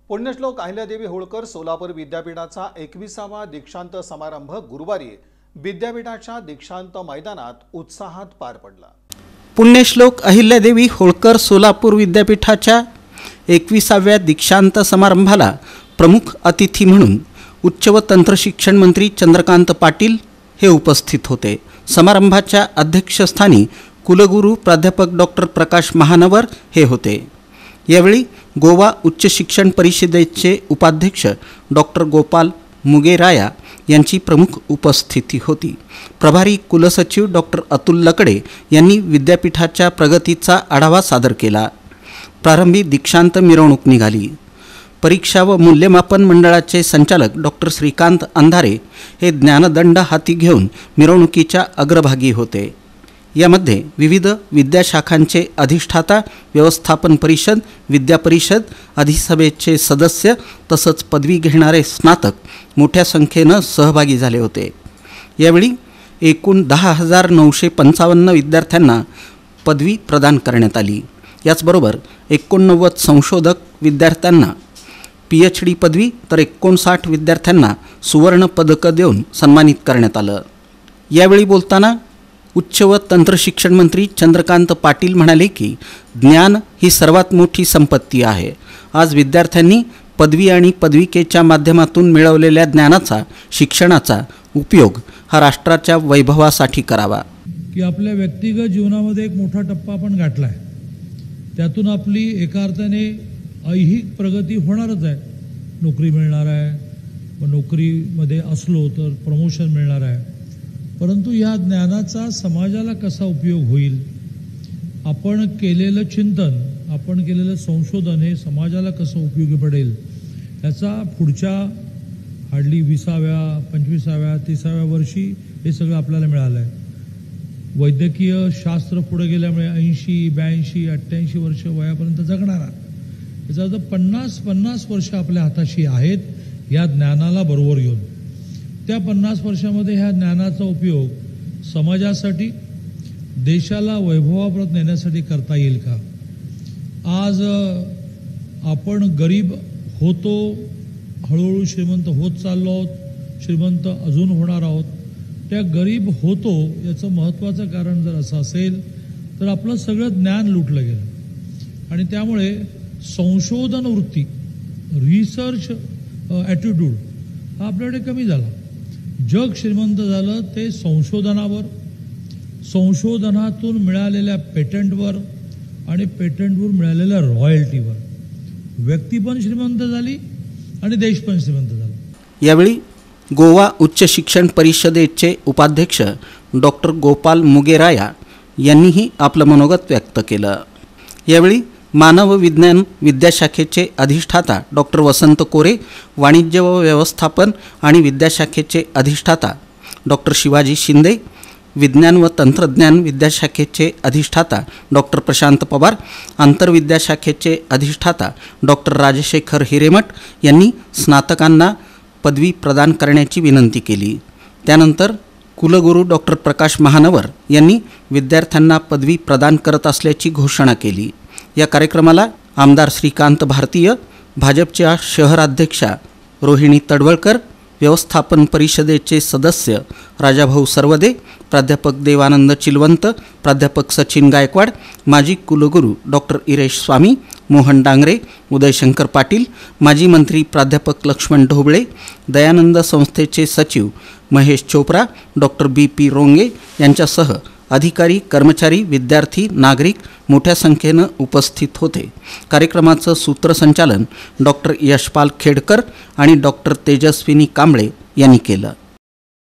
पुण्यश्लोक अहिल्यादेवी होळकर सोलापूर विद्यापीठाचा 21वा दीक्षांत समारंभ गुरुवारी विद्यापीठाच्या दीक्षांत मैदानात उत्साहात पार पडला। पुण्यश्लोक अहिल्यादेवी होळकर सोलापूर विद्यापीठाच्या 21व्या दीक्षांत समारंभाला प्रमुख अतिथी म्हणून उच्च व तंत्र शिक्षण मंत्री चंद्रकांत पाटील हे उपस्थित होते। समारंभाच्या अध्यक्षस्थानी कुलगुरू प्राध्यापक डॉक्टर प्रकाश महानवर हे होते। यावेळी गोवा उच्च शिक्षण परिषदेचे उपाध्यक्ष डॉक्टर गोपाल मुगेराया यांची प्रमुख उपस्थिती होती। प्रभारी कुलसचिव डॉक्टर अतुल लकडे यांनी विद्यापीठाच्या प्रगतीचा आढावा सादर केला। प्रारंभी दीक्षांत मिरवणूक निघाली। परीक्षा व मूल्यमापन मंडळाचे संचालक डॉक्टर श्रीकांत अंधारे हे ज्ञानदंड हाती घेऊन मिरवणुकीच्या अग्रभागी होते। यामध्ये विविध विद्याशाखांचे अधिष्ठाता, व्यवस्थापन परिषद, विद्या परिषद, अधिसभेचे सदस्य तसंच पदवी घेणारे स्नातक मोठ्या संख्येने सहभागी झाले होते। यावेळी एकूण 10,955 विद्यार्थ्यांना पदवी प्रदान करण्यात आली। याचबरोबर 89 संशोधक विद्यार्थ्यांना PhD पदवी तर 59 विद्यार्थ्यांना सुवर्ण पदक देऊन सन्मानित करण्यात आलं। यावेळी बोलताना उच्च व तंत्र शिक्षण मंत्री चंद्रकांत पाटील म्हणाले की ज्ञान ही सर्वात मोठी संपत्ती आहे। आज विद्यार्थ्यांनी पदवी आणि पदविकेच्या माध्यमातून मिळवलेल्या ज्ञानाचा, शिक्षणाचा उपयोग हा राष्ट्राच्या वैभवासाठी करावा। की आपल्या व्यक्तिगत जीवनामध्ये एक मोठा टप्पा आपण गाठलाय, त्यातून आपली एका अर्थाने ऐहिक प्रगती होणारच आहे। नोकरी मिळणार आहे व नोकरीमध्ये असलो तर प्रमोशन मिळणार आहे, परंतु या ज्ञानाचा समाजाला कसा उपयोग होईल, आपण केलेलं चिंतन, आपण केलेलं संशोधन हे समाजाला कसं उपयोगी पडेल, याचा पुढच्या हार्डली 20व्या, 25व्या, 30व्या वर्षी हे सगळं आपल्याला मिळालं आहे। वैद्यकीय शास्त्र पुढे गेल्यामुळे 80, 82, 88 वर्ष वयापर्यंत जगणारा, याचा अर्थ 50 वर्ष आपल्या हाताशी आहेत या ज्ञानाला बरोबर घेऊन। त्या 50 वर्षामध्ये ह्या ज्ञानाचा उपयोग समाजासाठी, देशाला वैभवाप्रत नेण्यासाठी करता येईल का? आज आपण गरीब होतो, हळूहळू श्रीमंत होत चाललो आहोत, श्रीमंत अजून होणार आहोत। त्या गरीब होतो याचं महत्त्वाचं कारण जर असं असेल तर आपलं सगळं ज्ञान लुटलं गेलं आणि त्यामुळे संशोधन वृत्ती, रिसर्च ॲटिट्यूड हा आपल्याकडे कमी झाला। जग श्रीमंत झालं ते संशोधनावर, संशोधनातून मिळालेल्या पेटंटवर आणि पेटंटवर मिळालेल्या रॉयल्टीवर। व्यक्ती पण श्रीमंत झाली आणि देश पण श्रीमंत झाला। यावेळी गोवा उच्च शिक्षण परिषदेचे उपाध्यक्ष डॉक्टर गोपाल मुगेराया यांनीही आपलं मनोगत व्यक्त केलं। यावेळी मानव विज्ञान विद्याशाखेचे अधिष्ठाता डॉक्टर वसंत कोरे, वाणिज्य व व्यवस्थापन आणि विद्याशाखेचे अधिष्ठाता डॉक्टर शिवाजी शिंदे, विज्ञान व तंत्रज्ञान विद्याशाखेचे अधिष्ठाता डॉक्टर प्रशांत पवार, आंतरविद्याशाखेचे अधिष्ठाता डॉक्टर राजशेखर हिरेमठ यांनी स्नातकांना पदवी प्रदान करण्याची विनंती केली। त्यानंतर कुलगुरू डॉक्टर प्रकाश महानवर यांनी विद्यार्थ्यांना पदवी प्रदान करत असल्याची घोषणा केली। या कार्यक्रमाला आमदार श्रीकांत भारतीय, भाजपच्या शहराध्यक्षा रोहिणी तडवळकर, व्यवस्थापन परिषदेचे सदस्य राजाभाऊ सरवदे, प्राध्यापक देवानंद चिलवंत, प्राध्यापक सचिन गायकवाड, माजी कुलगुरू डॉक्टर इरेश स्वामी, मोहन डांगरे, उदयशंकर पाटील, माजी मंत्री प्राध्यापक लक्ष्मण ढोबळे, दयानंद संस्थेचे सचिव महेश चोप्रा, डॉक्टर BP रोंगे यांच्यासह अधिकारी, कर्मचारी, विद्यार्थी, नागरिक मोठ्या संख्येनं उपस्थित होते। कार्यक्रमाचं सूत्रसंचालन डॉक्टर यशपाल खेडकर आणि डॉक्टर तेजस्विनी कांबळे यांनी केलं।